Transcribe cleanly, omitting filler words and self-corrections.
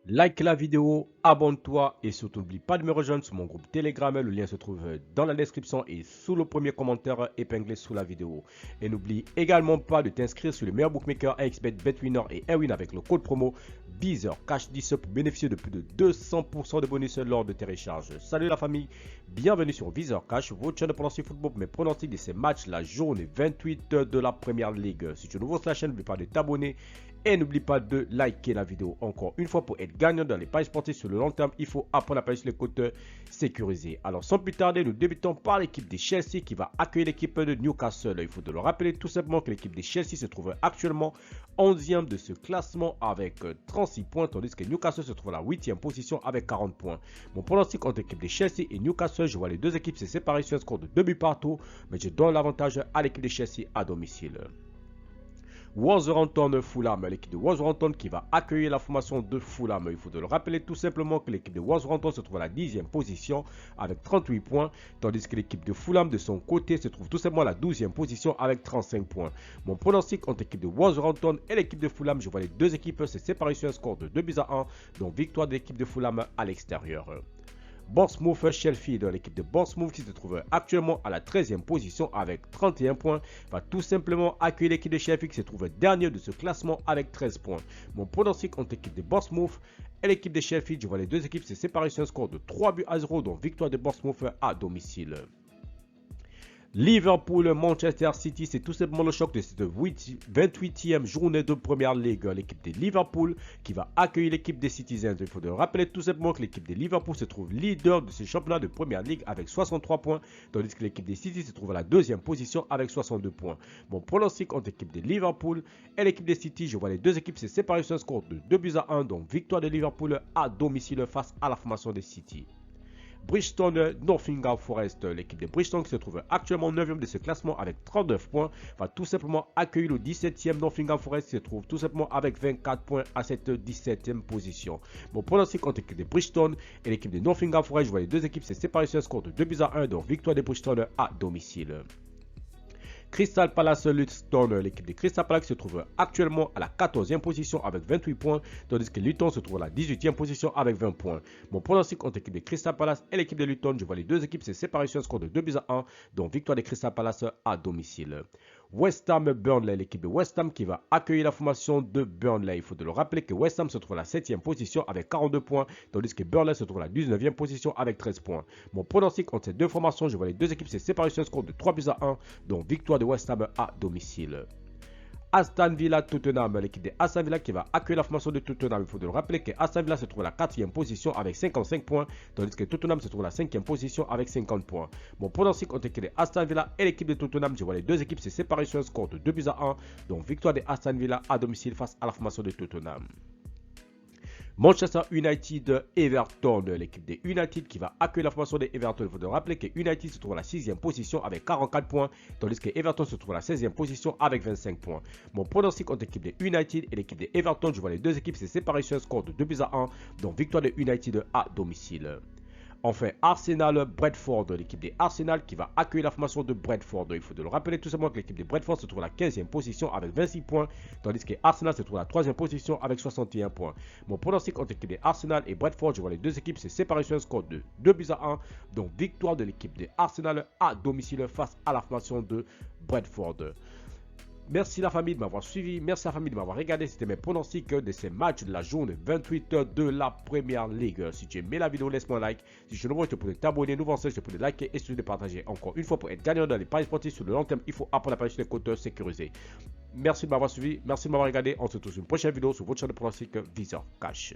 Like la vidéo, abonne-toi et surtout n'oublie pas de me rejoindre sur mon groupe Telegram. Le lien se trouve dans la description et sous le premier commentaire épinglé sous la vidéo. Et n'oublie également pas de t'inscrire sur le meilleur bookmaker XBet, BetWinner et Airwin avec le code promo BizerCash10 pour bénéficier de plus de 200% de bonus lors de tes recharges. Salut la famille, bienvenue sur BizerCash, votre chaîne de pronostic football pour mes pronostics de ces matchs la journée 28 de la Première Ligue. Si tu es nouveau sur la chaîne, n'oublie pas de t'abonner. Et n'oublie pas de liker la vidéo. Encore une fois, pour être gagnant dans les paris sportifs sur le long terme, il faut apprendre à parier sur les côtes sécurisées. Alors sans plus tarder, nous débutons par l'équipe de Chelsea qui va accueillir l'équipe de Newcastle. Il faut de le rappeler tout simplement que l'équipe de Chelsea se trouve actuellement 11e de ce classement avec 36 points, tandis que Newcastle se trouve à la 8e position avec 40 points. Mon pronostic entre l'équipe de Chelsea et Newcastle, je vois les deux équipes se séparer sur un score de 2 buts partout, mais je donne l'avantage à l'équipe de Chelsea à domicile. Wolverhampton Fulham, l'équipe de Wolverhampton qui va accueillir la formation de Fulham. Il faut de le rappeler tout simplement que l'équipe de Wolverhampton se trouve à la 10e position avec 38 points, tandis que l'équipe de Fulham de son côté se trouve tout simplement à la 12e position avec 35 points. Mon pronostic entre l'équipe de Wolverhampton et l'équipe de Fulham, je vois les deux équipes se séparer sur un score de 2 buts à 1, donc victoire de l'équipe de Fulham à l'extérieur. Bournemouth Sheffield, l'équipe de Bournemouth qui se trouve actuellement à la 13e position avec 31 points, va tout simplement accueillir l'équipe de Sheffield qui se trouve dernier de ce classement avec 13 points. Mon pronostic entre l'équipe de Bournemouth et l'équipe de Sheffield, je vois les deux équipes se séparer sur un score de 3 buts à 0, donc victoire de Bournemouth à domicile. Liverpool-Manchester City, c'est tout simplement le choc de cette 28e journée de Première Ligue. L'équipe de Liverpool qui va accueillir l'équipe des Citizens. Il faut rappeler tout simplement que l'équipe de Liverpool se trouve leader de ce championnat de Première Ligue avec 63 points, tandis que l'équipe des City se trouve à la 2e position avec 62 points. Mon pronostic entre l'équipe de Liverpool et l'équipe des City, je vois les deux équipes se séparer sur un score de 2 buts à 1, donc victoire de Liverpool à domicile face à la formation des City. Bristol Nottingham Forest, l'équipe de Bristol qui se trouve actuellement 9e de ce classement avec 39 points, va tout simplement accueillir le 17e Nottingham Forest qui se trouve tout simplement avec 24 points à cette 17e position. Mon pronostic contre l'équipe de Bristol et l'équipe de Nottingham Forest, je vois les deux équipes se séparer sur un score de 2 buts à 1, donc victoire de Bristol à domicile. Crystal Palace Luton, l'équipe de Crystal Palace se trouve actuellement à la 14e position avec 28 points, tandis que Luton se trouve à la 18e position avec 20 points. Mon pronostic entre l'équipe de Crystal Palace et l'équipe de Luton, je vois les deux équipes se séparer sur un score de 2 buts à 1, donc victoire de Crystal Palace à domicile. West Ham Burnley, l'équipe de West Ham qui va accueillir la formation de Burnley. Il faut de le rappeler que West Ham se trouve à la 7e position avec 42 points, tandis que Burnley se trouve à la 19e position avec 13 points. Mon pronostic entre ces deux formations, je vois les deux équipes se séparer sur un score de 3 buts à 1, donc victoire de West Ham à domicile. Aston Villa Tottenham, l'équipe de Aston Villa qui va accueillir la formation de Tottenham. Il faut de le rappeler que Aston Villa se trouve à la 4e position avec 55 points, tandis que Tottenham se trouve à la 5e position avec 50 points. Mon pronostic entre l'équipe de Aston Villa et l'équipe de Tottenham, je vois les deux équipes se séparer sur un score de 2 buts à 1, donc victoire de Aston Villa à domicile face à la formation de Tottenham. Manchester United Everton, l'équipe des United qui va accueillir la formation des Everton. Il faut rappeler que United se trouve à la 6e position avec 44 points, tandis que Everton se trouve à la 16e position avec 25 points. Mon pronostic entre l'équipe des United et l'équipe des Everton, je vois les deux équipes se séparer sur un score de 2 buts à 1, donc victoire de United à domicile. Enfin, Arsenal Bradford, l'équipe des Arsenal qui va accueillir la formation de Bradford. Il faut de le rappeler tout simplement que l'équipe de Bradford se trouve à la 15e position avec 26 points, tandis que Arsenal se trouve à la 3e position avec 61 points. Mon pronostic entre l'équipe des Arsenal et Bradford, je vois les deux équipes se séparer sur un score de 2 buts à 1, donc victoire de l'équipe des Arsenal à domicile face à la formation de Bradford. Merci la famille de m'avoir suivi, merci la famille de m'avoir regardé, c'était mes pronostics de ces matchs de la journée 28 de la Première Ligue. Si tu aimais la vidéo, laisse-moi un like. Si tu es nouveau, je te peux t'abonner, nouveau je te peux liker et surtout de partager. Encore une fois, pour être gagnant dans les paris sportifs sur le long terme, il faut apprendre à parier sur les compteurs sécurisés. Merci de m'avoir suivi, merci de m'avoir regardé. On se retrouve sur une prochaine vidéo sur votre chaîne de pronostics Viseur Cash.